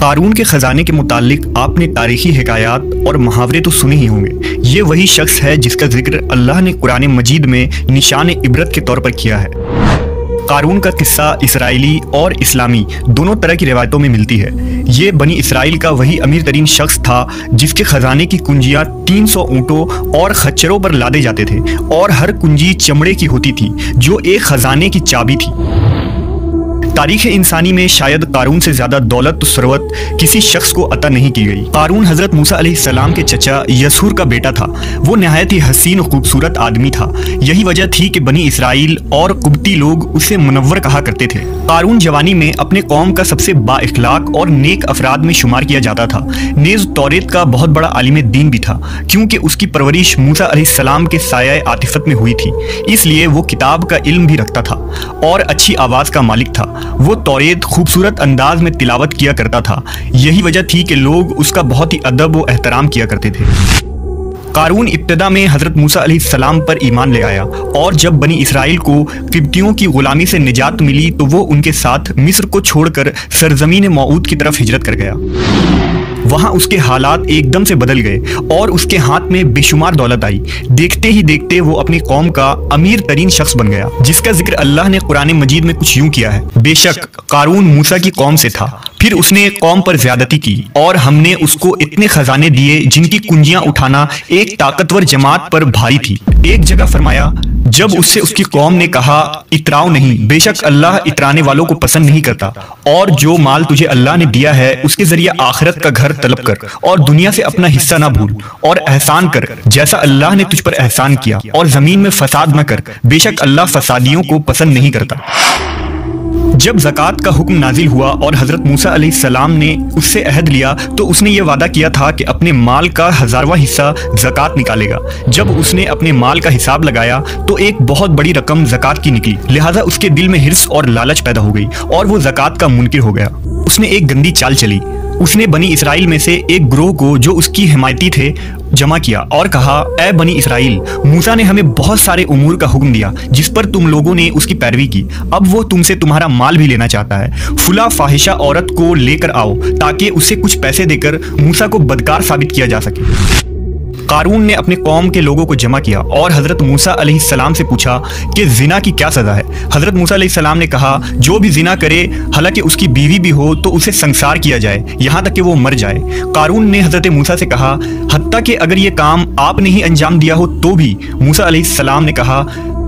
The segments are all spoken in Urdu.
قارون کے خزانے کے متعلق آپ نے تاریخی حکایات اور محاورے تو سنے ہی ہوں گے۔ یہ وہی شخص ہے جس کا ذکر اللہ نے قرآن مجید میں نشان عبرت کے طور پر کیا ہے۔ قارون کا قصہ اسرائیلی اور اسلامی دونوں طرح کی روایتوں میں ملتی ہے۔ یہ بنی اسرائیل کا وہی امیر ترین شخص تھا جس کے خزانے کی کنجیاں 300 اونٹوں اور خچروں پر لادے جاتے تھے، اور ہر کنجی چمڑے کی ہوتی تھی جو ایک خزانے کی چابی تھی۔ تاریخ انسانی میں شاید قارون سے زیادہ دولت و ثروت کسی شخص کو عطا نہیں کی گئی۔ قارون حضرت موسیٰ علیہ السلام کے چچا یسور کا بیٹا تھا۔ وہ نہایت ہی حسین و خوبصورت آدمی تھا۔ یہی وجہ تھی کہ بنی اسرائیل اور قبطی لوگ اسے منور کہا کرتے تھے۔ قارون جوانی میں اپنے قوم کا سب سے با اخلاق اور نیک افراد میں شمار کیا جاتا تھا۔ نیز توریت کا بہت بڑا عالم دین بھی تھا، کیونکہ اس کی پرورش موسیٰ علیہ السلام کے سایہ عاطفت میں ہوئی تھی، اس لیے وہ کتاب کا علم بھی رکھتا تھا اور اچھی آواز کا مالک تھا۔ وہ توریت خوبصورت انداز میں تلاوت کیا کرتا تھا۔ یہی وجہ تھی کہ لوگ اس کا بہت ہی ادب و احترام کیا کرتے تھے۔ قارون ابتدا میں حضرت موسیٰ علیہ السلام پر ایمان لے آیا، اور جب بنی اسرائیل کو قبطیوں کی غلامی سے نجات ملی تو وہ ان کے ساتھ مصر کو چھوڑ کر سرزمین موعود کی طرف ہجرت کر گیا۔ وہاں اس کے حالات ایک دم سے بدل گئے اور اس کے ہاتھ میں بے شمار دولت آئی۔ دیکھتے ہی دیکھتے وہ اپنی قوم کا امیر ترین شخص بن گیا، جس کا ذکر اللہ نے قرآن مجید میں کچھ یوں کیا ہے: بے شک قارون موسیٰ کی قوم سے تھا، پھر اس نے قوم پر زیادتی کی، اور ہم نے اس کو اتنے خزانے دیے جن کی کنجیاں اٹھانا ایک طاقتور جماعت پر بھاری تھی۔ ایک جگہ فرمایا، جب اس سے اس کی قوم نے کہا اتراؤ نہیں، بے شک اللہ اترانے والوں کو پسند نہیں کرتا، اور جو مال تجھے اللہ نے دیا ہے اس کے ذریعے آخرت کا گھر طلب کر، اور دنیا سے اپنا حصہ نہ بھول، اور احسان کر جیسا اللہ نے تجھ پر احسان کیا، اور زمین میں فساد نہ کر، بے شک اللہ فسادیوں کو پسند نہیں کرتا۔ جب زکوٰۃ کا حکم نازل ہوا اور حضرت موسیٰ علیہ السلام نے اس سے عہد لیا تو اس نے یہ وعدہ کیا تھا کہ اپنے مال کا 1000واں حصہ زکوٰۃ نکالے گا۔ جب اس نے اپنے مال کا حساب لگایا تو ایک بہت بڑی رقم زکوٰۃ کی نکلی، لہٰذا اس کے دل میں حرص اور لالچ پیدا ہو گئی اور وہ زکوٰۃ کا منکر ہو گیا۔ اس نے ایک گندی چال چلی۔ اس نے بنی اسرائیل میں سے ایک گروہ کو جو اس کی حمایتی تھے جمع کیا اور کہا، اے بنی اسرائیل، موسیٰ نے ہمیں بہت سارے امور کا حکم دیا جس پر تم لوگوں نے اس کی پیروی کی، اب وہ تم سے تمہارا مال بھی لینا چاہتا ہے۔ فلاں فاحشہ عورت کو لے کر آؤ تاکہ اسے کچھ پیسے دے کر موسیٰ کو بدکار ثابت کیا جا سکے۔ قارون نے اپنے قوم کے لوگوں کو جمع کیا اور حضرت موسیٰ علیہ السلام سے پوچھا کہ زنا کی کیا سزا ہے؟ حضرت موسیٰ علیہ السلام نے کہا، جو بھی زنا کرے حالانکہ اس کی بیوی بھی ہو تو اسے سنسار کیا جائے یہاں تک کہ وہ مر جائے۔ قارون نے حضرت موسیٰ سے کہا، حتیٰ کہ اگر یہ کام آپ نے ہی انجام دیا ہو تو بھی؟ موسیٰ علیہ السلام نے کہا،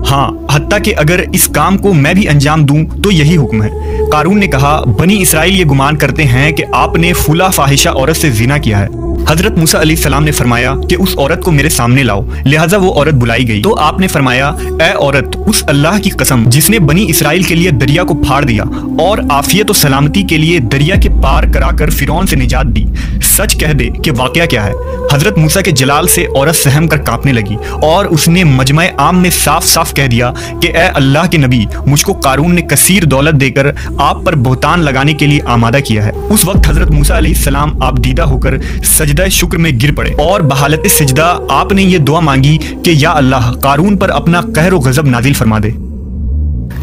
ہاں، حتیٰ کہ اگر اس کام کو میں بھی انجام دوں تو یہی حکم ہے۔ قارون نے کہا، بنی اسرائیل یہ گمان کرتے ہیں کہ آپ نے فلاں فاحشہ عورت سے زنا کیا ہے۔ حضرت موسیٰ علیہ السلام نے فرمایا کہ اس عورت کو میرے سامنے لاؤ، لہٰذا وہ عورت بلائی گئی تو آپ نے فرمایا، اے عورت، اس اللہ کی قسم جس نے بنی اسرائیل کے لیے دریا کو پھاڑ دیا اور عافیت و سلامتی کے لیے دریا کے پار کرا کر فرعون سے نجات دی، سچ کہہ دے کہ واقعہ کیا ہے۔ حضرت موسیٰ کے جلال سے عورت سہم کر کانپنے لگی اور اس نے مجمع عام میں صاف صاف کہہ دیا کہ اے اللہ کے نبی، مجھ کو قارون نے کثیر دولت دے کر آپ پر بہتان لگانے کے لیے آمادہ کیا ہے۔ اس وقت حضرت موسیٰ علیہ السلام آپ دیدہ ہو کر سجدہ شکر میں گر پڑے اور بحالت سجدہ آپ نے یہ دعا مانگی کہ یا اللہ، قارون پر اپنا قہر و غضب نازل فرما دے۔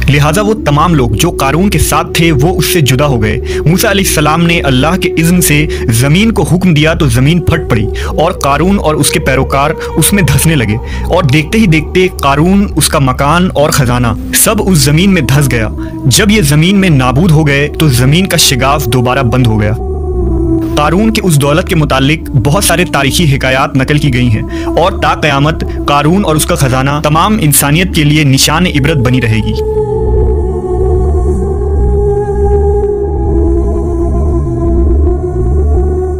لہٰذا وہ تمام لوگ جو قارون کے ساتھ تھے وہ اس سے جدا ہو گئے۔ موسیٰ علیہ السلام نے اللہ کے اذن سے زمین کو حکم دیا تو زمین پھٹ پڑی اور قارون اور اس کے پیروکار اس میں دھسنے لگے، اور دیکھتے ہی دیکھتے قارون، اس کا مکان اور خزانہ سب اس زمین میں دھس گیا۔ جب یہ زمین میں نابود ہو گئے تو زمین کا شگاف دوبارہ بند ہو گیا۔ قارون کے اس دولت کے متعلق بہت سارے تاریخی حکایات نقل کی گئی ہیں، اور تا قیامت قارون اور اس کا خزانہ تمام انسانیت کے لیے نشان عبرت بنی رہے گی۔